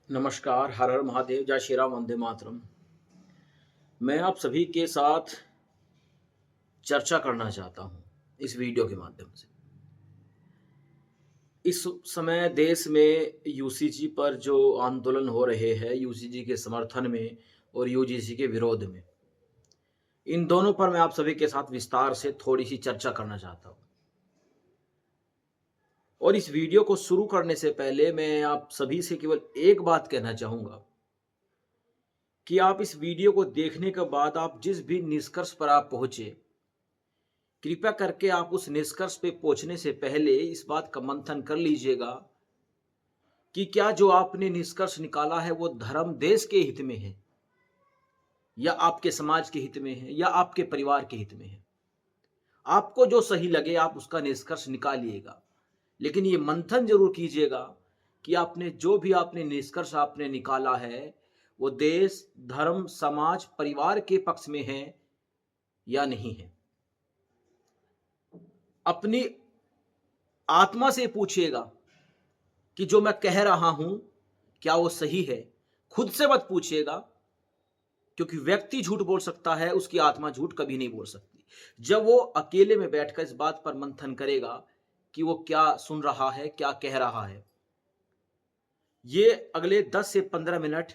नमस्कार, हर हर महादेव, जय श्री राम, वंदे मातरम। मैं आप सभी के साथ चर्चा करना चाहता हूँ इस वीडियो के माध्यम से। इस समय देश में यूसीजी पर जो आंदोलन हो रहे हैं, यूसीजी के समर्थन में और यूजीसी के विरोध में, इन दोनों पर मैं आप सभी के साथ विस्तार से थोड़ी सी चर्चा करना चाहता हूँ। और इस वीडियो को शुरू करने से पहले मैं आप सभी से केवल एक बात कहना चाहूँगा कि आप इस वीडियो को देखने के बाद आप जिस भी निष्कर्ष पर आप पहुँचे, कृपया करके आप उस निष्कर्ष पे पहुंचने से पहले इस बात का मंथन कर लीजिएगा कि क्या जो आपने निष्कर्ष निकाला है वो धर्म देश के हित में है, या आपके समाज के हित में है, या आपके परिवार के हित में है। आपको जो सही लगे आप उसका निष्कर्ष निकालिएगा, लेकिन ये मंथन जरूर कीजिएगा कि आपने जो भी आपने निष्कर्ष आपने निकाला है वो देश, धर्म, समाज, परिवार के पक्ष में है या नहीं है। अपनी आत्मा से पूछिएगा कि जो मैं कह रहा हूं क्या वो सही है। खुद से मत पूछिएगा, क्योंकि व्यक्ति झूठ बोल सकता है, उसकी आत्मा झूठ कभी नहीं बोल सकती। जब वो अकेले में बैठकर इस बात पर मंथन करेगा कि वो क्या सुन रहा है, क्या कह रहा है, ये अगले 10 से 15 मिनट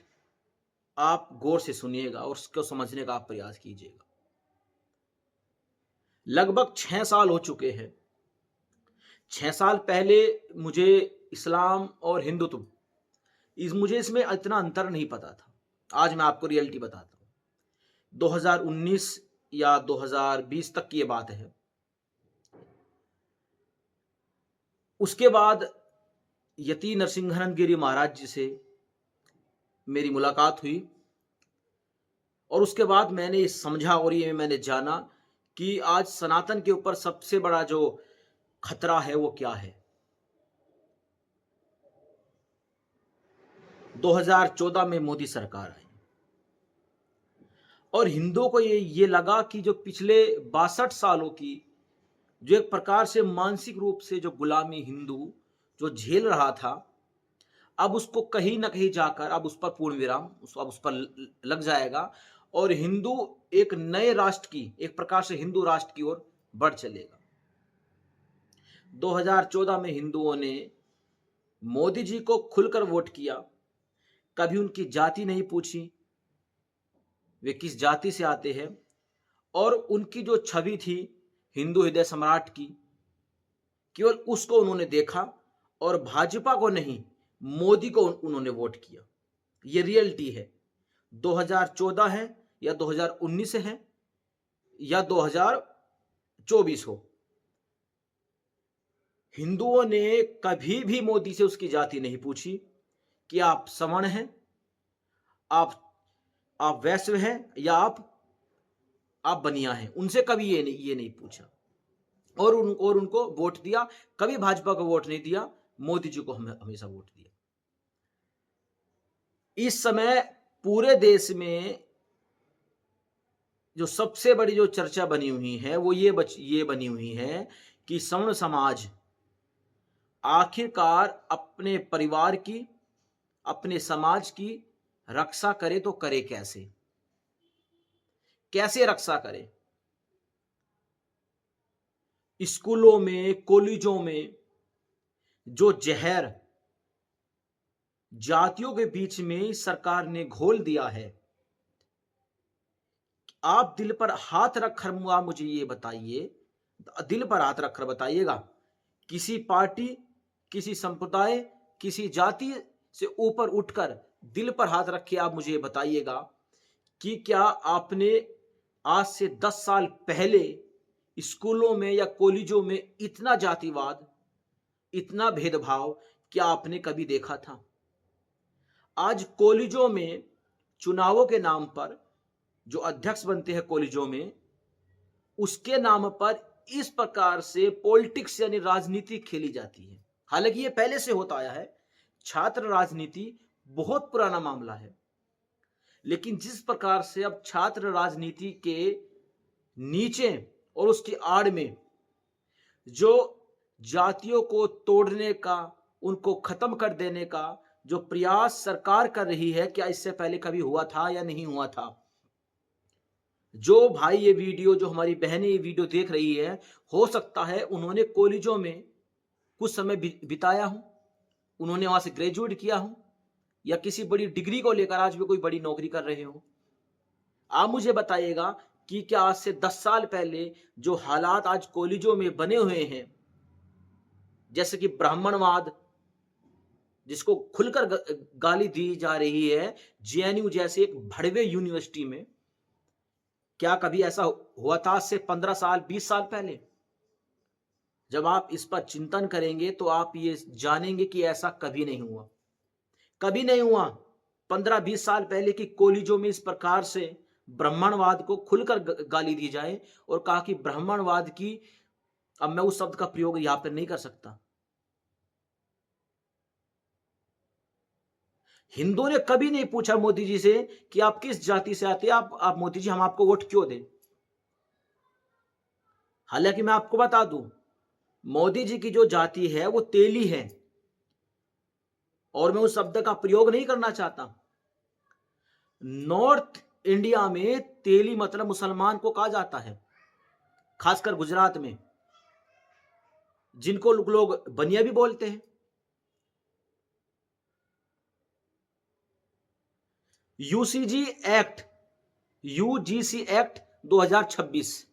आप गौर से सुनिएगा और उसको समझने का आप प्रयास कीजिएगा। लगभग 6 साल हो चुके हैं। 6 साल पहले मुझे इस्लाम और हिंदुत्व मुझे इसमें इतना अंतर नहीं पता था। आज मैं आपको रियलिटी बताता हूँ। 2019 या 2020 तक की ये बात है। उसके बाद यति नरसिंहन गिरी महाराज जी से मेरी मुलाकात हुई और उसके बाद मैंने ये समझा और ये मैंने जाना कि आज सनातन के ऊपर सबसे बड़ा जो खतरा है वो क्या है। 2014 में मोदी सरकार आई और हिंदुओं को ये लगा कि जो पिछले 62 सालों की जो एक प्रकार से मानसिक रूप से जो गुलामी हिंदू जो झेल रहा था, अब उसको कहीं ना कहीं जाकर अब उस पर पूर्ण विराम अब उस पर लग जाएगा और हिंदू एक नए राष्ट्र की, एक प्रकार से हिंदू राष्ट्र की ओर बढ़ चलेगा। 2014 में हिंदुओं ने मोदी जी को खुलकर वोट किया। कभी उनकी जाति नहीं पूछी, वे किस जाति से आते हैं, और उनकी जो छवि थी हिंदू हृदय सम्राट की, केवल उसको उन्होंने देखा और भाजपा को नहीं, मोदी को उन्होंने वोट किया। ये रियलिटी है। 2014 है या 2019 है या 2024 हो, हिंदुओं ने कभी भी मोदी से उसकी जाति नहीं पूछी कि आप सवर्ण हैं, आप वैश्य हैं, या आप बनिया हैं। उनसे कभी ये नहीं पूछा और उनको वोट दिया। कभी भाजपा को वोट नहीं दिया, मोदी जी को हमेशा वोट दिया। इस समय पूरे देश में जो सबसे बड़ी जो चर्चा बनी हुई है वो ये बनी हुई है कि सवर्ण समाज आखिरकार अपने परिवार की, अपने समाज की रक्षा करे तो करे कैसे, कैसे रक्षा करे। स्कूलों में, कॉलेजों में जो जहर जातियों के बीच में सरकार ने घोल दिया है, आप दिल पर हाथ रखकर आप मुझे ये बताइए, दिल पर हाथ रखकर बताइएगा, किसी पार्टी, किसी संप्रदाय, किसी जाति से ऊपर उठकर दिल पर हाथ रख के आप मुझे बताइएगा कि क्या आपने आज से 10 साल पहले स्कूलों में या कॉलेजों में इतना जातिवाद, इतना भेदभाव क्या आपने कभी देखा था? आज कॉलेजों में चुनावों के नाम पर जो अध्यक्ष बनते हैं कॉलेजों में, उसके नाम पर इस प्रकार से पॉलिटिक्स यानी राजनीति खेली जाती है। हालांकि ये पहले से होता आया है, छात्र राजनीति बहुत पुराना मामला है, लेकिन जिस प्रकार से अब छात्र राजनीति के नीचे और उसकी आड़ में जो जातियों को तोड़ने का, उनको खत्म कर देने का जो प्रयास सरकार कर रही है, क्या इससे पहले कभी हुआ था या नहीं हुआ था? जो भाई ये वीडियो, जो हमारी बहनें ये वीडियो देख रही है, हो सकता है उन्होंने कॉलेजों में कुछ समय बिताया हो, उन्होंने वहां से ग्रेजुएट किया हो, या किसी बड़ी डिग्री को लेकर आज भी कोई बड़ी नौकरी कर रहे हो। आप मुझे बताइएगा कि क्या आज से 10 साल पहले जो हालात आज कॉलेजों में बने हुए हैं, जैसे कि ब्राह्मणवाद, जिसको खुलकर गाली दी जा रही है जेएनयू जैसे एक भड़वे यूनिवर्सिटी में, क्या कभी ऐसा हुआ था आज से 15 साल 20 साल पहले? जब आप इस पर चिंतन करेंगे तो आप ये जानेंगे कि ऐसा कभी नहीं हुआ, कभी नहीं हुआ। 15-20 साल पहले की कॉलेजों में इस प्रकार से ब्राह्मणवाद को खुलकर गाली दी जाए और कहा कि ब्राह्मणवाद की, अब मैं उस शब्द का प्रयोग यहां पर नहीं कर सकता। हिंदुओं ने कभी नहीं पूछा मोदी जी से कि आप किस जाति से आते हैं, आप मोदी जी हम आपको वोट क्यों दें। हालांकि मैं आपको बता दूं, मोदी जी की जो जाति है वो तेली है, और मैं उस शब्द का प्रयोग नहीं करना चाहता। नॉर्थ इंडिया में तेली मतलब मुसलमान को कहा जाता है, खासकर गुजरात में, जिनको लोग बनिया भी बोलते हैं। यूसीजी एक्ट, यूजीसी एक्ट 2026,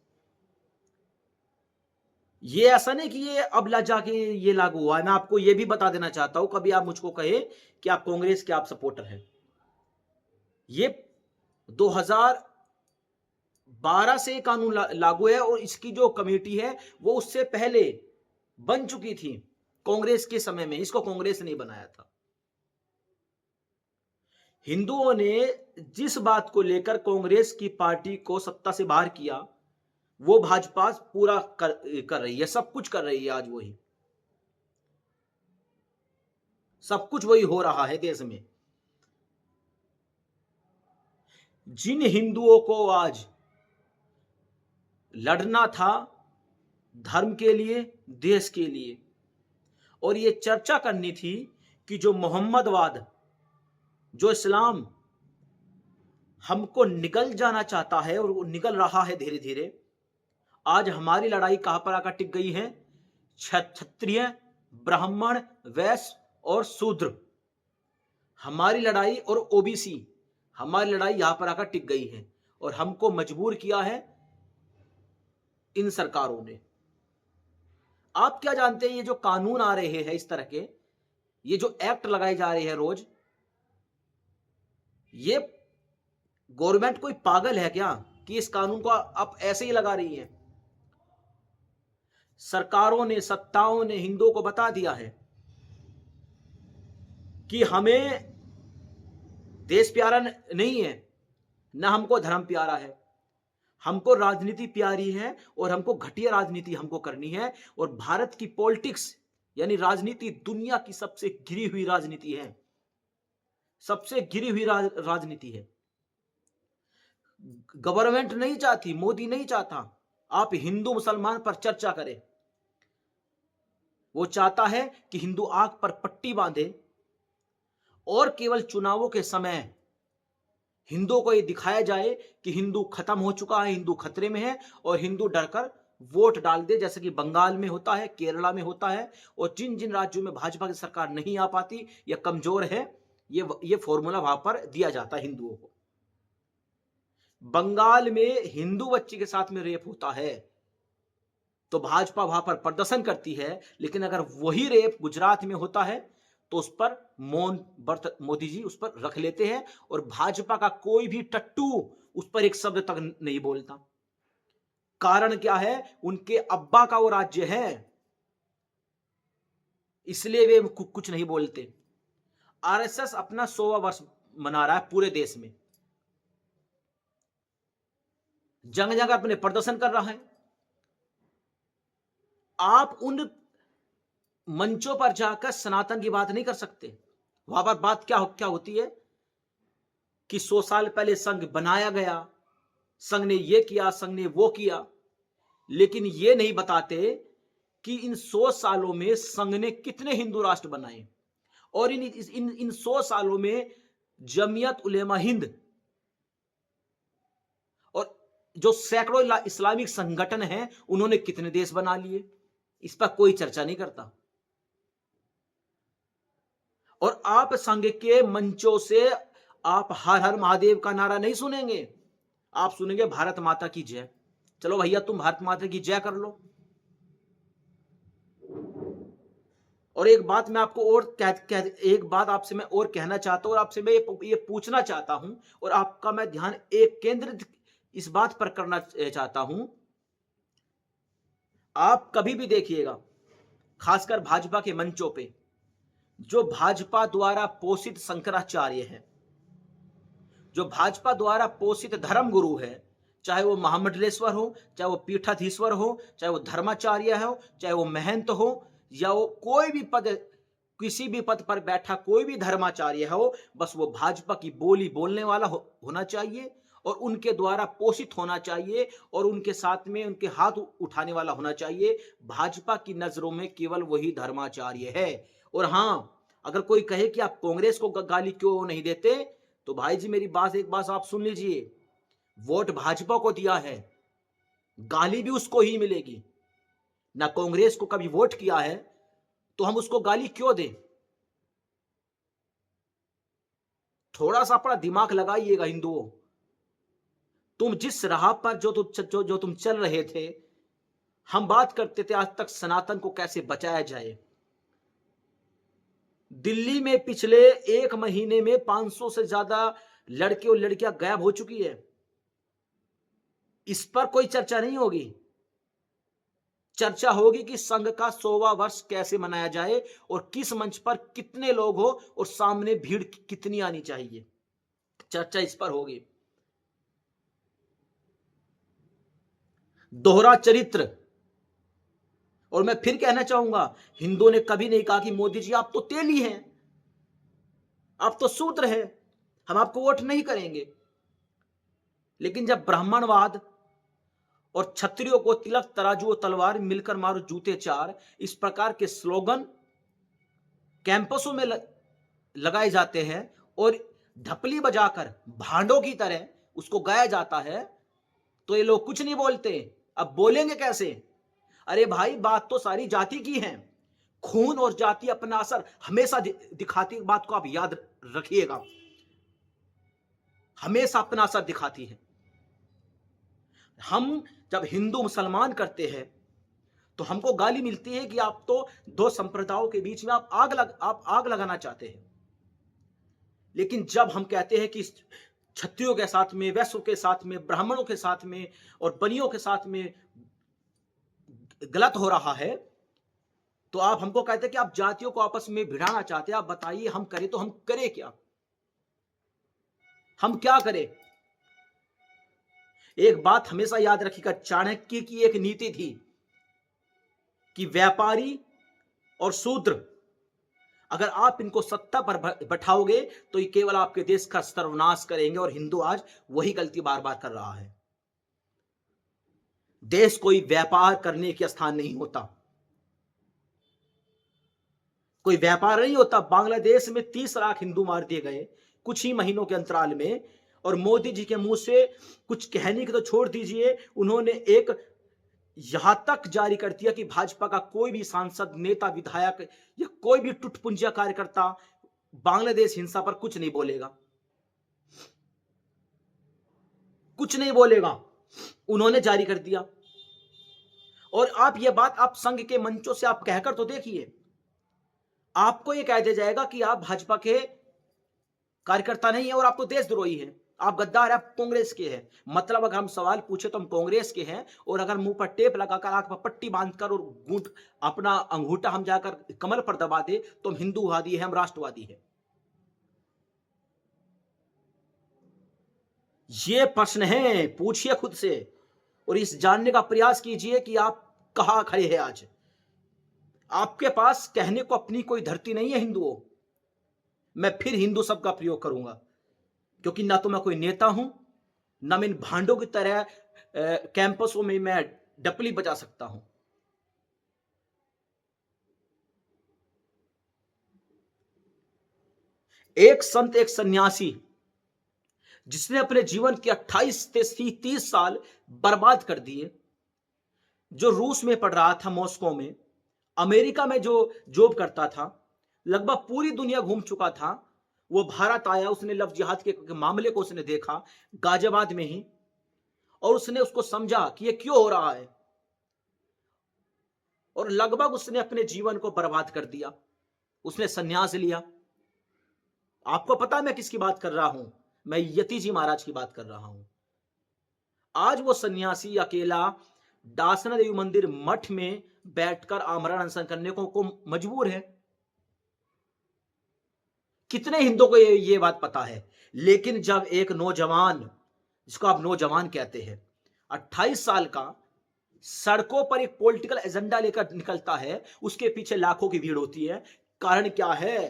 ये ऐसा नहीं कि ये अब जाके ये लागू हुआ है। मैं आपको ये भी बता देना चाहता हूं, कभी आप मुझको कहे कि आप कांग्रेस के आप सपोर्टर हैं, ये 2012 से कानून लागू है, और इसकी जो कमेटी है वो उससे पहले बन चुकी थी, कांग्रेस के समय में। इसको कांग्रेस ने बनाया था। हिंदुओं ने जिस बात को लेकर कांग्रेस की पार्टी को सत्ता से बाहर किया, वो भाजपा पूरा कर रही है, सब कुछ कर रही है। आज वही सब कुछ वही हो रहा है देश में। जिन हिंदुओं को आज लड़ना था धर्म के लिए, देश के लिए, और ये चर्चा करनी थी कि जो मोहम्मदवाद, जो इस्लाम हमको निकल जाना चाहता है और वो निकल रहा है धीरे धीरे, आज हमारी लड़ाई कहां पर आकर टिक गई है? क्षत्रिय, ब्राह्मण, वैश्य और शूद्र, हमारी लड़ाई, और ओबीसी, हमारी लड़ाई यहां पर आकर टिक गई है। और हमको मजबूर किया है इन सरकारों ने। आप क्या जानते हैं, ये जो कानून आ रहे हैं इस तरह के, ये जो एक्ट लगाए जा रहे हैं रोज, ये गवर्नमेंट कोई पागल है क्या कि इस कानून को आप ऐसे ही लगा रही है? सरकारों ने, सत्ताओं ने हिंदुओं को बता दिया है कि हमें देश प्यारा नहीं है, ना हमको धर्म प्यारा है, हमको राजनीति प्यारी है, और हमको घटिया राजनीति हमको करनी है। और भारत की पॉलिटिक्स यानी राजनीति दुनिया की सबसे गिरी हुई राजनीति है, सबसे गिरी हुई राजनीति है। गवर्नमेंट नहीं चाहती, मोदी नहीं चाहता आप हिंदू मुसलमान पर चर्चा करें। वो चाहता है कि हिंदू आंख पर पट्टी बांधे, और केवल चुनावों के समय हिंदुओं को ये दिखाया जाए कि हिंदू खत्म हो चुका है, हिंदू खतरे में है, और हिंदू डरकर वोट डाल दे, जैसे कि बंगाल में होता है, केरला में होता है, और जिन जिन राज्यों में भाजपा की सरकार नहीं आ पाती या कमजोर है, ये फॉर्मूला वहां पर दिया जाता है हिंदुओं को। बंगाल में हिंदू बच्ची के साथ में रेप होता है तो भाजपा वहां पर प्रदर्शन करती है, लेकिन अगर वही रेप गुजरात में होता है तो उस पर मौन व्रत मोदी जी उस पर रख लेते हैं, और भाजपा का कोई भी टट्टू उस पर एक शब्द तक नहीं बोलता। कारण क्या है? उनके अब्बा का वो राज्य है, इसलिए वे कुछ नहीं बोलते। आरएसएस अपना 100वां वर्ष मना रहा है पूरे देश में, जगह जगह अपने प्रदर्शन कर रहा है। आप उन मंचों पर जाकर सनातन की बात नहीं कर सकते। वहां पर बात क्या होती है कि 100 साल पहले संघ बनाया गया, संघ ने ये किया, संघ ने वो किया, लेकिन ये नहीं बताते कि इन 100 सालों में संघ ने कितने हिंदू राष्ट्र बनाए, और इन 100 सालों में जमीयत उलेमा हिंद और जो सैकड़ों इस्लामिक संगठन हैं, उन्होंने कितने देश बना लिए, इस पर कोई चर्चा नहीं करता। और आप संघ के मंचों से आप हर हर महादेव का नारा नहीं सुनेंगे, आप सुनेंगे भारत माता की जय। चलो भैया, तुम भारत माता की जय कर लो। और एक बात मैं आपको और एक बात आपसे मैं और कहना चाहता हूं, और आपसे मैं ये पूछना चाहता हूं, और आपका मैं ध्यान एक केंद्रित इस बात पर करना चाहता हूं। आप कभी भी देखिएगा, खासकर भाजपा के मंचों पे, जो भाजपा द्वारा पोषित शंकराचार्य है, जो भाजपा द्वारा पोषित धर्म गुरु है, चाहे वो महामंडलेश्वर हो, चाहे वो पीठाधीश्वर हो, चाहे वो धर्माचार्य हो, चाहे वो महंत हो, या वो कोई भी पद, किसी भी पद पर बैठा कोई भी धर्माचार्य हो, बस वो भाजपा की बोली बोलने वाला होना चाहिए और उनके द्वारा पोषित होना चाहिए और उनके साथ में उनके हाथ उठाने वाला होना चाहिए। भाजपा की नजरों में केवल वही धर्माचार्य है। और हाँ, अगर कोई कहे कि आप कांग्रेस को गाली क्यों नहीं देते, तो भाई जी मेरी बात एक बात आप सुन लीजिए, वोट भाजपा को दिया है, गाली भी उसको ही मिलेगी ना। कांग्रेस को कभी वोट किया है तो हम उसको गाली क्यों दें? थोड़ा सा अपना दिमाग लगाइएगा हिंदुओं। तुम जिस राह पर जो तुम चल रहे थे, हम बात करते थे आज तक सनातन को कैसे बचाया जाए। दिल्ली में पिछले 1 महीने में 500 से ज्यादा लड़के और लड़कियां गायब हो चुकी है। इस पर कोई चर्चा नहीं होगी। चर्चा होगी कि संघ का 100वां वर्ष कैसे मनाया जाए और किस मंच पर कितने लोग हो और सामने भीड़ कितनी आनी चाहिए। चर्चा इस पर होगी। दोहरा चरित्र। और मैं फिर कहना चाहूंगा, हिंदुओं ने कभी नहीं कहा कि मोदी जी आप तो तेली हैं, आप तो शूद्र हैं, हम आपको वोट नहीं करेंगे। लेकिन जब ब्राह्मणवाद और क्षत्रियों को तिलक तराजू और तलवार, मिलकर मारो जूते चार, इस प्रकार के स्लोगन कैंपसों में लगाए जाते हैं और ढपली बजाकर भांडों की तरह उसको गाया जाता है, तो ये लोग कुछ नहीं बोलते। अब बोलेंगे कैसे? अरे भाई, बात तो सारी जाति की है। खून और जाति अपना असर हमेशा दिखाती, बात को आप याद रखिएगा, हमेशा अपना असर दिखाती है। हम जब हिंदू मुसलमान करते हैं तो हमको गाली मिलती है कि आप तो दो संप्रदायों के बीच में आप आग लगाना चाहते हैं। लेकिन जब हम कहते हैं कि क्षत्रियों के साथ में, वैश्यों के साथ में, ब्राह्मणों के साथ में और बनियों के साथ में गलत हो रहा है, तो आप हमको कहते हैं कि आप जातियों को आपस में भिड़ाना चाहते हैं। आप बताइए, हम करें तो हम करें क्या? हम क्या करें? एक बात हमेशा याद रखिएगा, चाणक्य की एक नीति थी कि व्यापारी और शूद्र, अगर आप इनको सत्ता पर बैठाओगे तो ये केवल आपके देश का सर्वनाश करेंगे। और हिंदू आज वही गलती बार बार कर रहा है। देश कोई व्यापार करने के स्थान नहीं होता, कोई व्यापार नहीं होता। बांग्लादेश में 30 लाख हिंदू मार दिए गए कुछ ही महीनों के अंतराल में, और मोदी जी के मुंह से कुछ कहने की तो छोड़ दीजिए, उन्होंने एक यहां तक जारी कर दिया कि भाजपा का कोई भी सांसद, नेता, विधायक या कोई भी टुटपुंजिया कार्यकर्ता बांग्लादेश हिंसा पर कुछ नहीं बोलेगा, कुछ नहीं बोलेगा। उन्होंने जारी कर दिया। और आप ये बात आप संघ के मंचों से आप कहकर तो देखिए, आपको ये कह दिया जाएगा कि आप भाजपा के कार्यकर्ता नहीं है और आप तो देशद्रोही हैं, आप गद्दार, आप कांग्रेस के हैं। मतलब अगर हम सवाल पूछे तो हम कांग्रेस के हैं, और अगर मुंह पर टेप लगाकर, आंख पर पट्टी बांधकर और घूंट अपना अंगूठा हम जाकर कमर पर दबा दे तो हम हिंदूवादी हैं, हम राष्ट्रवादी हैं। ये प्रश्न है, पूछिए खुद से और इस जानने का प्रयास कीजिए कि आप कहां खड़े हैं आज। आपके पास कहने को अपनी कोई धरती नहीं है हिंदुओं। मैं फिर हिंदू शब्द का प्रयोग करूंगा, क्योंकि ना तो मैं कोई नेता हूं, ना मैं इन भांडों की तरह कैंपसों में मैं डपली बजा सकता हूं। एक संत, एक सन्यासी, जिसने अपने जीवन के 28 से 30 साल बर्बाद कर दिए, जो रूस में पढ़ रहा था, मॉस्को में, अमेरिका में जो जॉब करता था, लगभग पूरी दुनिया घूम चुका था, वो भारत आया, उसने लव जिहाद के मामले को उसने देखा गाजियाबाद में ही, और उसने उसको समझा कि ये क्यों हो रहा है, और लगभग उसने अपने जीवन को बर्बाद कर दिया। उसने संन्यास लिया। आपको पता है मैं किसकी बात कर रहा हूं? मैं यति जी महाराज की बात कर रहा हूं। आज वो सन्यासी अकेला दासना देवी मंदिर मठ में बैठकर आमरण अनशन करने को मजबूर है। कितने हिंदुओं को ये बात पता है? लेकिन जब एक नौजवान, जिसको आप नौजवान कहते हैं, 28 साल का, सड़कों पर एक पॉलिटिकल एजेंडा लेकर निकलता है, उसके पीछे लाखों की भीड़ होती है। कारण क्या है?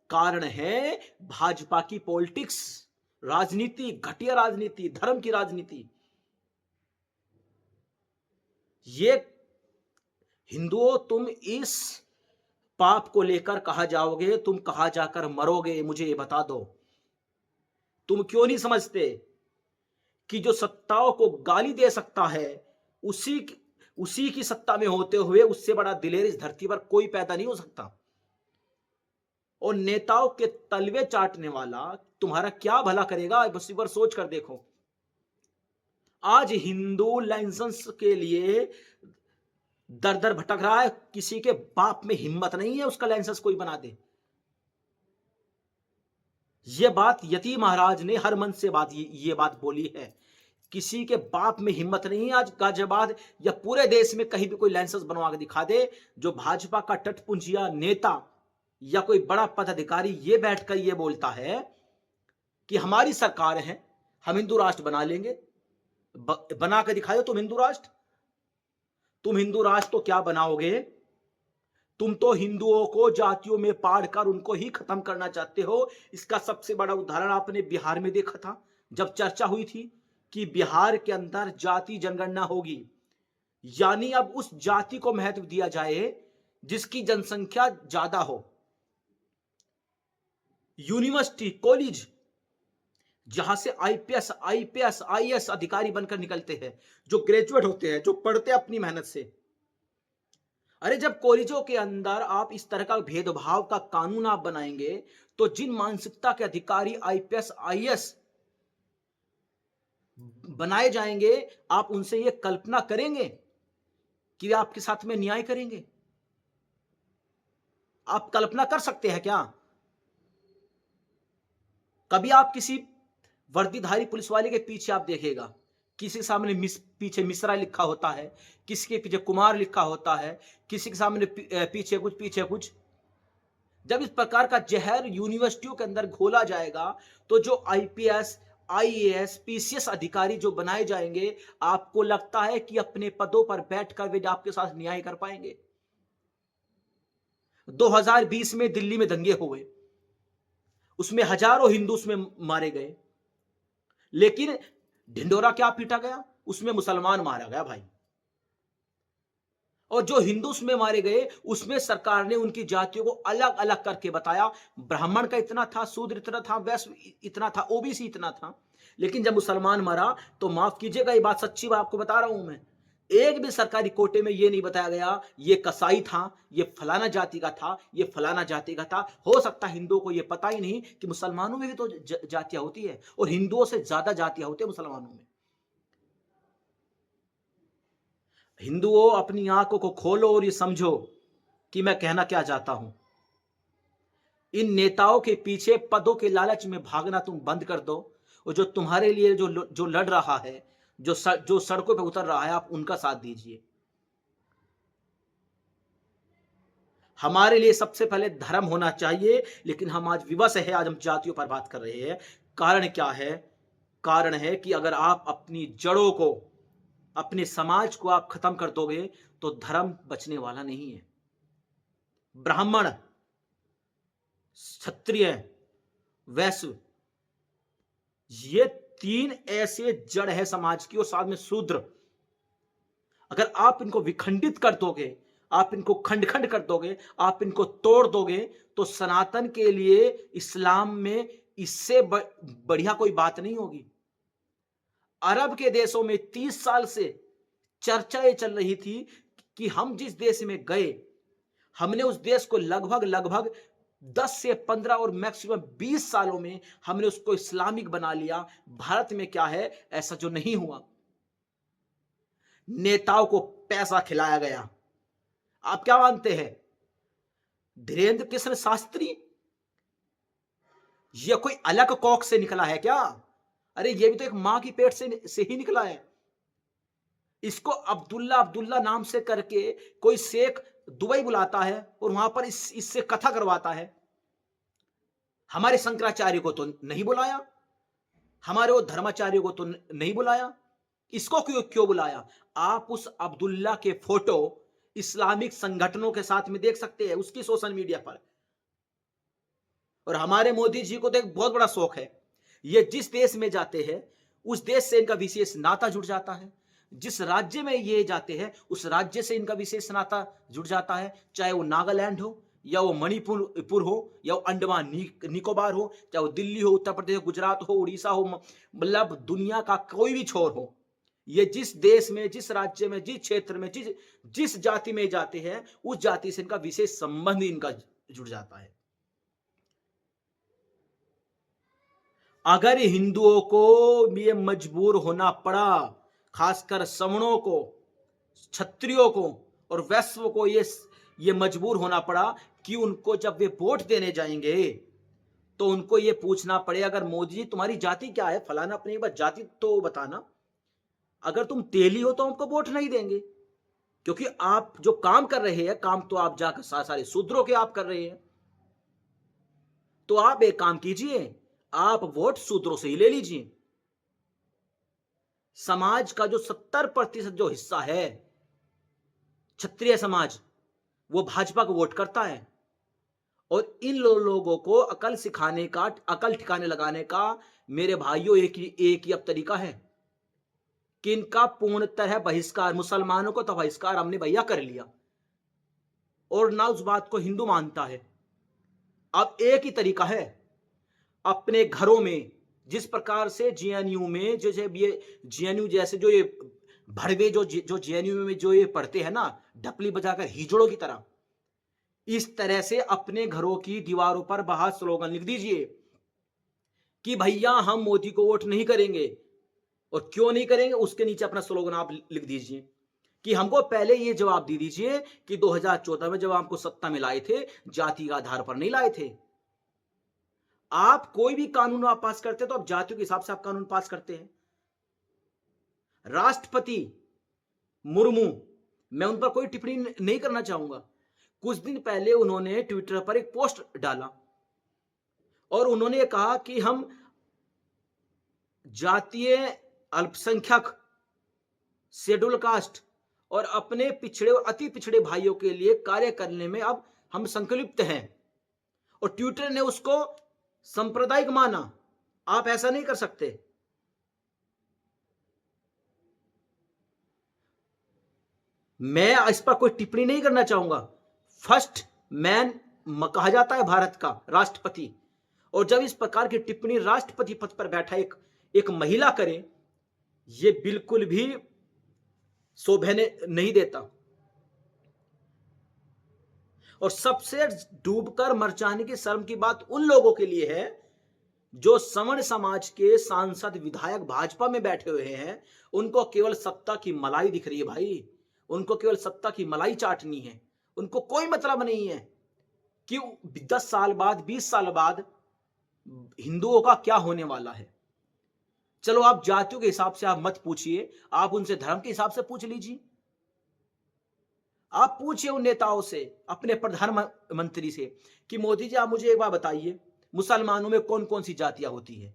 कारण है भाजपा की पॉलिटिक्स, राजनीति, घटिया राजनीति, धर्म की राजनीति। ये हिंदुओं, तुम इस पाप को लेकर कहां जाओगे, तुम कहां जाकर मरोगे, मुझे ये बता दो। तुम क्यों नहीं समझते कि जो सत्ताओं को गाली दे सकता है, उसी की सत्ता में होते हुए उससे बड़ा दिलेर इस धरती पर कोई पैदा नहीं हो सकता। और नेताओं के तलवे चाटने वाला तुम्हारा क्या भला करेगा, बस एक बार सोच कर देखो। आज हिंदू लाइसेंस के लिए दर दर भटक रहा है, किसी के बाप में हिम्मत नहीं है उसका लाइसेंस कोई बना दे। यह बात यति महाराज ने हर मन से ये बात बोली है। किसी के बाप में हिम्मत नहीं है आज गाजियाबाद या पूरे देश में कहीं भी कोई लाइसेंस बनवा के दिखा दे, जो भाजपा का टटपुंजिया नेता या कोई बड़ा पदाधिकारी ये बैठकर ये बोलता है कि हमारी सरकार है, हम हिंदू राष्ट्र बना लेंगे। बना के दिखाओ तुम हिंदू राष्ट्र। तुम हिंदू राष्ट्र तो क्या बनाओगे? तुम तो हिंदुओं को जातियों में पाड़कर उनको ही खत्म करना चाहते हो। इसका सबसे बड़ा उदाहरण आपने बिहार में देखा था, जब चर्चा हुई थी कि बिहार के अंदर जाति जनगणना होगी, यानी अब उस जाति को महत्व दिया जाए जिसकी जनसंख्या ज्यादा हो। यूनिवर्सिटी, कॉलेज, जहां से आईपीएस आईएएस अधिकारी बनकर निकलते हैं, जो ग्रेजुएट होते हैं, जो पढ़ते हैं अपनी मेहनत से। अरे जब कॉलेजों के अंदर आप इस तरह का भेदभाव का कानून आप बनाएंगे, तो जिन मानसिकता के अधिकारी आईपीएस आईएएस बनाए जाएंगे, आप उनसे यह कल्पना करेंगे कि वे आपके साथ में न्याय करेंगे? आप कल्पना कर सकते हैं क्या? कभी आप किसी वर्दीधारी पुलिस वाले के पीछे आप देखेगा, किसी के सामने पीछे मिश्रा लिखा होता है, किसी के पीछे कुमार लिखा होता है, किसी के सामने पीछे कुछ। जब इस प्रकार का जहर यूनिवर्सिटियों के अंदर घोला जाएगा, तो जो आईपीएस आईएएस पीसीएस अधिकारी जो बनाए जाएंगे, आपको लगता है कि अपने पदों पर बैठकर वे आपके साथ न्याय कर पाएंगे? 2020 में दिल्ली में दंगे हुए, उसमें हजारों हिंदू उसमें मारे गए, लेकिन ढिंडोरा क्या पीटा गया? उसमें मुसलमान मारा गया भाई। और जो हिंदू उसमें मारे गए, उसमें सरकार ने उनकी जातियों को अलग अलग करके बताया। ब्राह्मण का इतना था, शूद्र इतना था, वैश्य इतना था, ओबीसी इतना था। लेकिन जब मुसलमान मरा, तो माफ कीजिएगा, ये बात सच्ची बात आपको बता रहा हूं मैं, एक भी सरकारी कोटे में ये नहीं बताया गया ये कसाई था, ये फलाना जाति का था, ये फलाना जाति का था। हो सकता है हिंदुओं को ये पता ही नहीं कि मुसलमानों में भी तो जातियां होती है, और हिंदुओं से ज्यादा जातियां होती है मुसलमानों में। हिंदुओं, अपनी आंखों को खोलो और ये समझो कि मैं कहना क्या चाहता हूं। इन नेताओं के पीछे पदों के लालच में भागना तुम बंद कर दो, और जो तुम्हारे लिए जो लड़ रहा है, जो सड़कों पे उतर रहा है, आप उनका साथ दीजिए। हमारे लिए सबसे पहले धर्म होना चाहिए, लेकिन हम आज विवश है, आज हम जातियों पर बात कर रहे हैं। कारण क्या है? कारण है कि अगर आप अपनी जड़ों को, अपने समाज को आप खत्म कर दोगे, तो धर्म बचने वाला नहीं है। ब्राह्मण, क्षत्रिय, वैश्य, ये तीन ऐसे जड़ है समाज की, और साथ में शूद्र। अगर आप इनको विखंडित कर दोगे, आप इनको खंड खंड कर दोगे, आप इनको तोड़ दोगे, तो सनातन के लिए इस्लाम में इससे बढ़िया कोई बात नहीं होगी। अरब के देशों में 30 साल से चर्चा ये चल रही थी कि हम जिस देश में गए, हमने उस देश को लगभग लगभग 10 से 15 और मैक्सिमम 20 सालों में हमने उसको इस्लामिक बना लिया। भारत में क्या है, ऐसा जो नहीं हुआ। नेताओं को पैसा खिलाया गया। आप क्या मानते हैं, धीरेन्द्र कृष्ण शास्त्री ये कोई अलग कॉक से निकला है क्या? अरे ये भी तो एक मां की पेट से ही निकला है। इसको अब्दुल्ला अब्दुल्ला नाम से करके कोई शेख दुबई बुलाता है और वहां पर इससे कथा करवाता है। हमारे शंकराचार्य को तो नहीं बुलाया, हमारे वो धर्माचार्य को तो नहीं बुलाया, इसको क्यों क्यों बुलाया? आप उस अब्दुल्ला के फोटो इस्लामिक संगठनों के साथ में देख सकते हैं उसकी सोशल मीडिया पर। और हमारे मोदी जी को तो एक बहुत बड़ा शौक है, ये जिस देश में जाते हैं उस देश से इनका विशेष नाता जुड़ जाता है। जिस राज्य में ये जाते हैं उस राज्य से इनका विशेष नाता जुड़ जाता है, चाहे वो नागालैंड हो या वो मणिपुर हो या वो अंडमान निकोबार हो, चाहे वो दिल्ली हो, उत्तर प्रदेश, गुजरात हो, उड़ीसा हो, मतलब दुनिया का कोई भी छोर हो। ये जिस देश में, जिस राज्य में, जिस क्षेत्र में, जिस जाति में जाते हैं उस जाति से इनका विशेष संबंध इनका जुड़ जाता है। अगर हिंदुओं को ये मजबूर होना पड़ा, खासकर सवर्णों को, क्षत्रियों को और वैश्यों को ये मजबूर होना पड़ा कि उनको जब वे वोट देने जाएंगे तो उनको ये पूछना पड़े, अगर मोदी जी तुम्हारी जाति क्या है, फलाना, अपनी एक बार जाति तो बताना। अगर तुम तेली हो तो हमको वोट नहीं देंगे, क्योंकि आप जो काम कर रहे हैं, काम तो आप जाकर सारे शूद्रों के आप कर रहे हैं। तो आप एक काम कीजिए, आप वोट शूद्रों से ही ले लीजिए। समाज का जो 70% जो हिस्सा है क्षत्रिय समाज, वो भाजपा को वोट करता है। और इन लोगों को अकल सिखाने का, अकल ठिकाने लगाने का मेरे भाइयों एक ही अब तरीका है कि इनका पूर्णतः बहिष्कार, मुसलमानों को तो बहिष्कार हमने भैया कर लिया और ना उस बात को हिंदू मानता है। अब एक ही तरीका है, अपने घरों में जिस प्रकार से जेएनयू में जैसे ये जेएनयू जैसे जो ये भड़वे जो जेएनयू में जो ये पढ़ते हैं ना, ढपली बजाकर हिजड़ों की तरह, इस तरह से अपने घरों की दीवारों पर बाहर स्लोगन लिख दीजिए कि भैया हम मोदी को वोट नहीं करेंगे। और क्यों नहीं करेंगे उसके नीचे अपना स्लोगन आप लिख दीजिए कि हमको पहले ये जवाब दे दीजिए कि 2014 में जब आपको सत्ता में लाए थे जाति के आधार पर नहीं लाए थे। आप कोई भी कानून आप पास करते तो आप जातियों के हिसाब से आप कानून पास करते हैं। राष्ट्रपति मुर्मू, मैं उन पर कोई टिप्पणी नहीं करना चाहूंगा, कुछ दिन पहले उन्होंने ट्विटर पर एक पोस्ट डाला और उन्होंने कहा कि हम जातीय अल्पसंख्यक, शेड्यूल कास्ट और अपने पिछड़े और अति पिछड़े भाइयों के लिए कार्य करने में अब हम संकल्पित हैं। और ट्विटर ने उसको सांप्रदायिक माना। आप ऐसा नहीं कर सकते। मैं इस पर कोई टिप्पणी नहीं करना चाहूंगा। फर्स्ट मैन कहा जाता है भारत का राष्ट्रपति, और जब इस प्रकार की टिप्पणी राष्ट्रपति पद पर बैठा एक महिला करे, ये बिल्कुल भी शोभा नहीं देता। और सबसे डूबकर मर जाने की शर्म की बात उन लोगों के लिए है जो सवर्ण समाज के सांसद विधायक भाजपा में बैठे हुए हैं। उनको केवल सत्ता की मलाई दिख रही है भाई, उनको केवल सत्ता की मलाई चाटनी है। उनको कोई मतलब नहीं है कि 10 साल बाद, 20 साल बाद हिंदुओं का क्या होने वाला है। चलो आप जातियों के हिसाब से आप मत पूछिए, आप उनसे धर्म के हिसाब से पूछ लीजिए। आप पूछिए उन नेताओं से, अपने प्रधानमंत्री से कि मोदी जी आप मुझे एक बार बताइए मुसलमानों में कौन कौन सी जातियां होती है।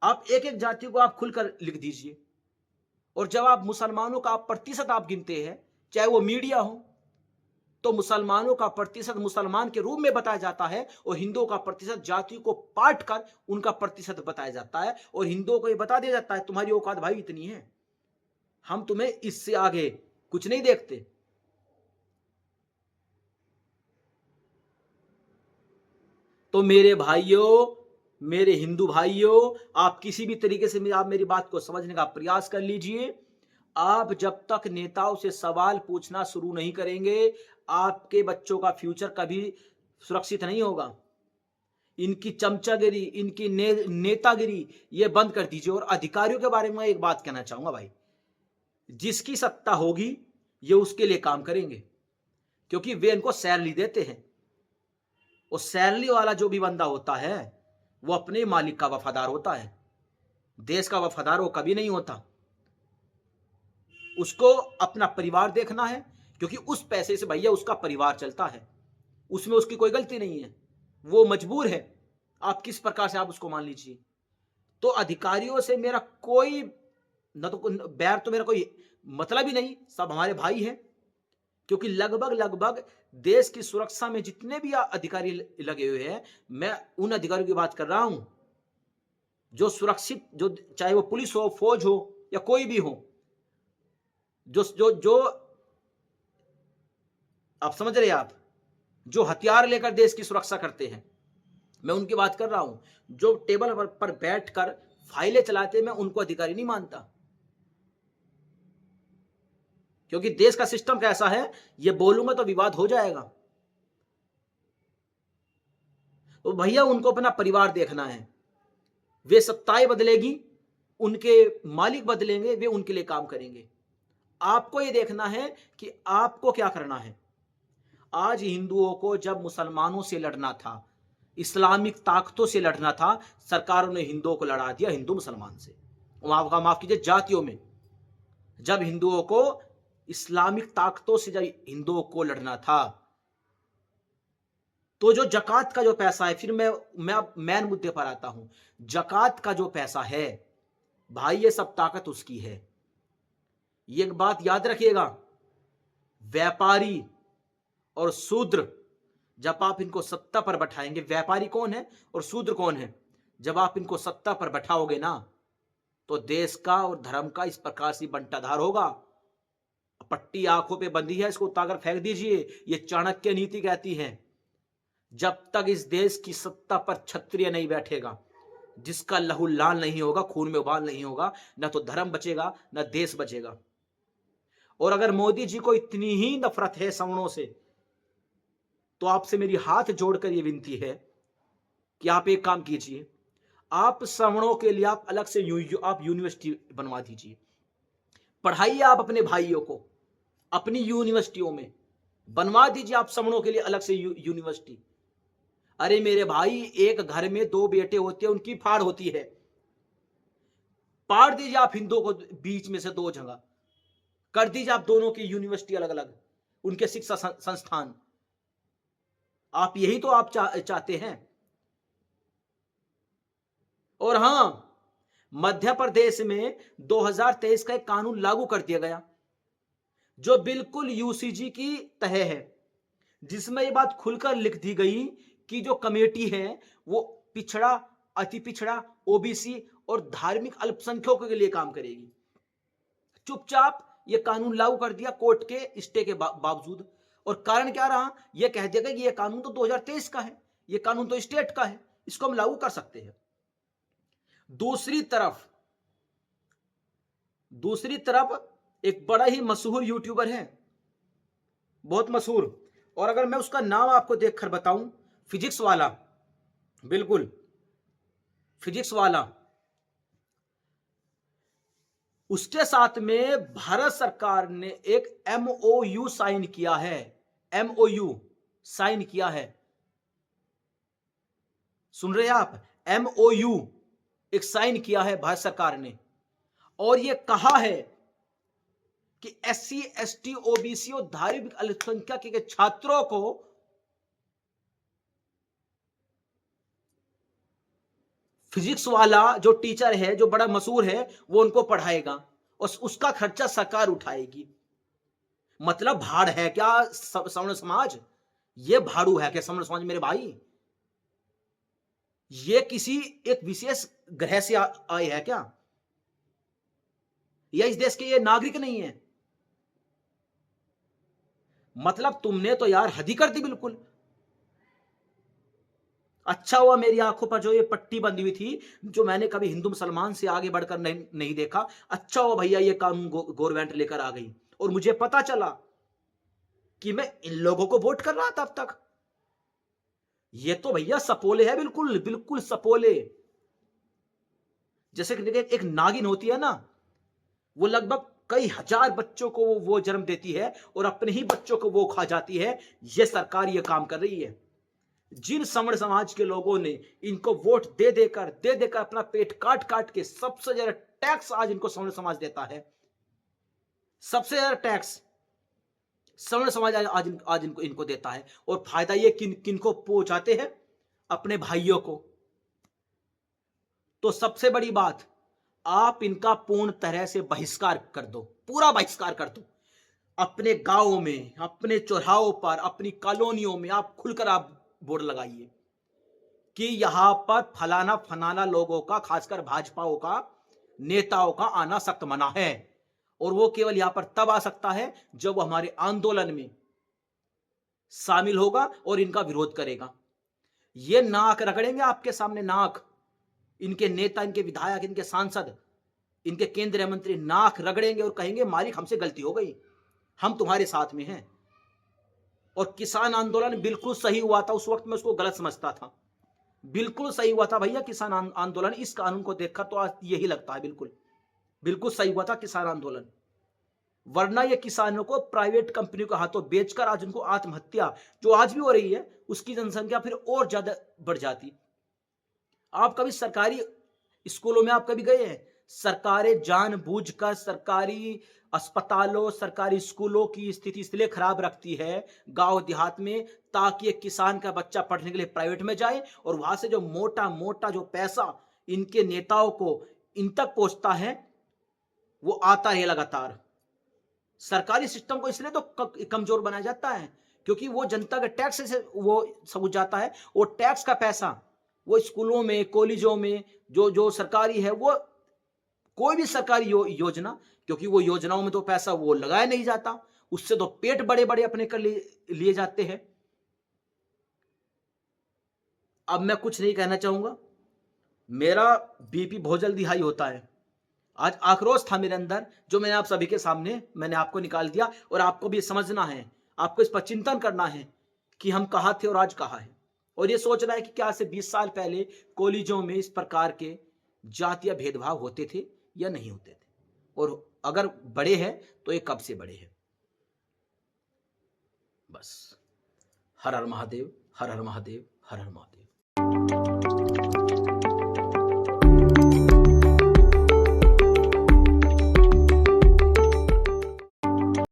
आप एक एक जाति को आप खुलकर लिख दीजिए। और जब आप मुसलमानों का प्रतिशत आप गिनते हैं, चाहे वो मीडिया हो, तो मुसलमानों का प्रतिशत मुसलमान के रूप में बताया जाता है और हिंदुओं का प्रतिशत जाति को पाट कर उनका प्रतिशत बताया जाता है। और हिंदुओं को ये बता दिया जाता है तुम्हारी औकात भाई इतनी है, हम तुम्हें इससे आगे कुछ नहीं देखते। तो मेरे भाइयों, मेरे हिंदू भाइयों, आप किसी भी तरीके से आप मेरी बात को समझने का प्रयास कर लीजिए। आप जब तक नेताओं से सवाल पूछना शुरू नहीं करेंगे, आपके बच्चों का फ्यूचर कभी सुरक्षित नहीं होगा। इनकी चमचागिरी, इनकी नेतागिरी ये बंद कर दीजिए। और अधिकारियों के बारे में एक बात कहना चाहूंगा भाई, जिसकी सत्ता होगी ये उसके लिए काम करेंगे, क्योंकि वे इनको सैलरी देते हैं। और सैलरी वाला जो भी बंदा होता है वो अपने मालिक का वफादार होता है, देश का वफादार वो कभी नहीं होता। उसको अपना परिवार देखना है, क्योंकि उस पैसे से भैया उसका परिवार चलता है, उसमें उसकी कोई गलती नहीं है, वो मजबूर है। आप किस प्रकार से आप उसको मान लीजिए। तो अधिकारियों से मेरा कोई न तो बैर, तो मेरा कोई मतलब ही नहीं, सब हमारे भाई हैं। क्योंकि लगभग लगभग देश की सुरक्षा में जितने भी अधिकारी लगे हुए हैं, मैं उन अधिकारियों की बात कर रहा हूं जो सुरक्षित, जो चाहे वो पुलिस हो, फौज हो या कोई भी हो, जो जो जो आप समझ रहे हैं, आप जो हथियार लेकर देश की सुरक्षा करते हैं, मैं उनकी बात कर रहा हूं। जो टेबल पर बैठकर फाइलें चलाते, मैं उनको अधिकारी नहीं मानता। क्योंकि देश का सिस्टम कैसा है, ये बोलूंगा तो विवाद हो जाएगा। तो भैया उनको अपना परिवार देखना है। वे सत्ताएं बदलेगी, उनके मालिक बदलेंगे, वे उनके लिए काम करेंगे। आपको ये देखना है कि आपको क्या करना है। आज हिंदुओं को जब मुसलमानों से लड़ना था, इस्लामिक ताकतों से लड़ना था, सरकारों ने हिंदुओं को लड़ा दिया हिंदू मुसलमान से, माफ कीजिए जातियों में। जब हिंदुओं को इस्लामिक ताकतों से जब हिंदुओं को लड़ना था, तो जो जकात का जो पैसा है, फिर मैं अब मेन मुद्दे पर आता हूं। जकात का जो पैसा है भाई, ये सब ताकत उसकी है। ये एक बात याद रखिएगा, व्यापारी और शूद्र, जब आप इनको सत्ता पर बैठाएंगे, व्यापारी कौन है और शूद्र कौन है, जब आप इनको सत्ता पर बैठाओगे ना, तो देश का और धर्म का इस प्रकार से बंटाधार होगा। पट्टी आंखों पे बंधी है, इसको उतार फेंक दीजिए। ये चाणक्य नीति कहती है, जब तक इस देश की सत्ता पर क्षत्रिय नहीं बैठेगा, जिसका लहू लाल नहीं होगा, खून में उबाल नहीं होगा, न तो धर्म बचेगा न देश बचेगा। और अगर मोदी जी को इतनी ही नफरत है सवर्णों से, तो आपसे मेरी हाथ जोड़कर यह विनती है कि आप एक काम कीजिए, आप सवर्णों के लिए आप अलग से आप यूनिवर्सिटी बनवा दीजिए। पढ़ाइए आप अपने भाइयों को अपनी यूनिवर्सिटियों में, बनवा दीजिए आप सवर्णों के लिए अलग से यूनिवर्सिटी। अरे मेरे भाई, एक घर में दो बेटे होते हैं, उनकी फाड़ होती है। पाड़ दीजिए आप हिंदुओं को बीच में से दो जगह, कर दीजिए आप दोनों की यूनिवर्सिटी अलग अलग, उनके शिक्षा संस्थान। आप यही तो आप चाहते हैं। और हां, मध्य प्रदेश में 2023 का एक कानून लागू कर दिया गया, जो बिल्कुल यूसीजी की तह है, जिसमें यह बात खुलकर लिख दी गई कि जो कमेटी है वो पिछड़ा, अति पिछड़ा, ओबीसी और धार्मिक अल्पसंख्यकों के लिए काम करेगी। चुपचाप ये कानून लागू कर दिया कोर्ट के स्टे के बावजूद। और कारण क्या रहा, यह कह दिया गया कि यह कानून तो 2023 का है, यह कानून तो स्टेट का है, इसको हम लागू कर सकते हैं। दूसरी तरफ एक बड़ा ही मशहूर यूट्यूबर है, बहुत मशहूर, और अगर मैं उसका नाम आपको देखकर बताऊं, फिजिक्स वाला, बिल्कुल फिजिक्स वाला, उसके साथ में भारत सरकार ने एक एमओयू साइन किया है। एमओयू साइन किया है, सुन रहे हैं आप? एमओयू एक साइन किया है भारत सरकार ने, और यह कहा है कि एससी, एसटी, ओबीसी और धार्मिक अल्पसंख्यक के छात्रों को फिजिक्स वाला जो टीचर है, जो बड़ा मशहूर है, वो उनको पढ़ाएगा और उसका खर्चा सरकार उठाएगी। मतलब भाड़ है क्या सवर्ण समाज? ये भाड़ू है क्या सवर्ण समाज मेरे भाई? ये किसी एक विशेष ग्रह से आए है क्या? या इस देश के ये नागरिक नहीं है? मतलब तुमने तो यार हद ही कर दी बिल्कुल। अच्छा हुआ मेरी आंखों पर जो ये पट्टी बंधी हुई थी, जो मैंने कभी हिंदू मुसलमान से आगे बढ़कर नहीं देखा। अच्छा हुआ भैया ये कानून गवर्नमेंट लेकर आ गई और मुझे पता चला कि मैं इन लोगों को वोट कर रहा था अब तक। ये तो भैया सपोले है, बिल्कुल बिल्कुल सपोले। जैसे कि देखिए एक नागिन होती है ना, वो लगभग कई हजार बच्चों को वो जन्म देती है और अपने ही बच्चों को वो खा जाती है। ये सरकार ये काम कर रही है। जिन सवर्ण समाज के लोगों ने इनको वोट दे देकर अपना पेट काट काट के सबसे ज्यादा टैक्स आज इनको सवर्ण समाज देता है। सबसे ज्यादा टैक्स सवर्ण समाज आज इनको देता है। और फायदा ये किनको पहुंचाते हैं? अपने भाइयों को। तो सबसे बड़ी बात, आप इनका पूर्ण तरह से बहिष्कार कर दो, पूरा बहिष्कार कर दो। अपने गांवों में, अपने चौराहों पर, अपनी कॉलोनियों में आप खुलकर आप बोर्ड लगाइए कि यहां पर फलाना फलाना लोगों का, खासकर भाजपाओं का, नेताओं का आना सख्त मना है। और वो केवल यहां पर तब आ सकता है जब वो हमारे आंदोलन में शामिल होगा और इनका विरोध करेगा। ये नाक रगड़ेंगे आपके सामने, नाक। इनके नेता, इनके विधायक, इनके सांसद, इनके केंद्रीय मंत्री नाक रगड़ेंगे और कहेंगे मालिक हमसे गलती हो गई, हम तुम्हारे साथ में हैं। और किसान आंदोलन बिल्कुल सही हुआ था, उस वक्त मैं उसको गलत समझता था। बिल्कुल सही हुआ था भैया किसान आंदोलन। इस कानून को देखकर तो आज यही लगता है बिल्कुल बिल्कुल सही हुआ था किसान आंदोलन। वरना ये किसानों को प्राइवेट कंपनियों के हाथों बेचकर आज उनको आत्महत्या जो आज भी हो रही है, उसकी जनसंख्या फिर और ज्यादा बढ़ जाती। आप कभी सरकारी स्कूलों में आप कभी गए हैं? सरकारें जानबूझकर सरकारी अस्पतालों, सरकारी स्कूलों की स्थिति इसलिए खराब रखती है गांव देहात में, ताकि एक किसान का बच्चा पढ़ने के लिए प्राइवेट में जाए और वहां से जो मोटा मोटा जो पैसा इनके नेताओं को इन तक पहुंचता है, वो आता है लगातार। सरकारी सिस्टम को इसलिए तो कमजोर बनाया जाता है क्योंकि वो जनता के टैक्स से वो सब जाता है। वो टैक्स का पैसा वो स्कूलों में, कॉलेजों में, जो जो सरकारी है, वो कोई भी सरकारी योजना, क्योंकि वो योजनाओं में तो पैसा वो लगाया नहीं जाता, उससे तो पेट बड़े बड़े अपने कर लिए जाते हैं। अब मैं कुछ नहीं कहना चाहूंगा, मेरा बीपी बहुत जल्दी हाई होता है। आज आक्रोश था मेरे अंदर जो मैंने आप सभी के सामने मैंने आपको निकाल दिया। और आपको भी समझना है, आपको इस पर चिंतन करना है कि हम कहाँ थे और आज कहाँ हैं। और ये सोचना है कि क्या से 20 साल पहले कॉलेजों में इस प्रकार के जातीय भेदभाव होते थे या नहीं होते थे, और अगर बड़े हैं तो ये कब से बड़े हैं। बस। हर हर महादेव, हर हर महादेव, हर हर महादेव।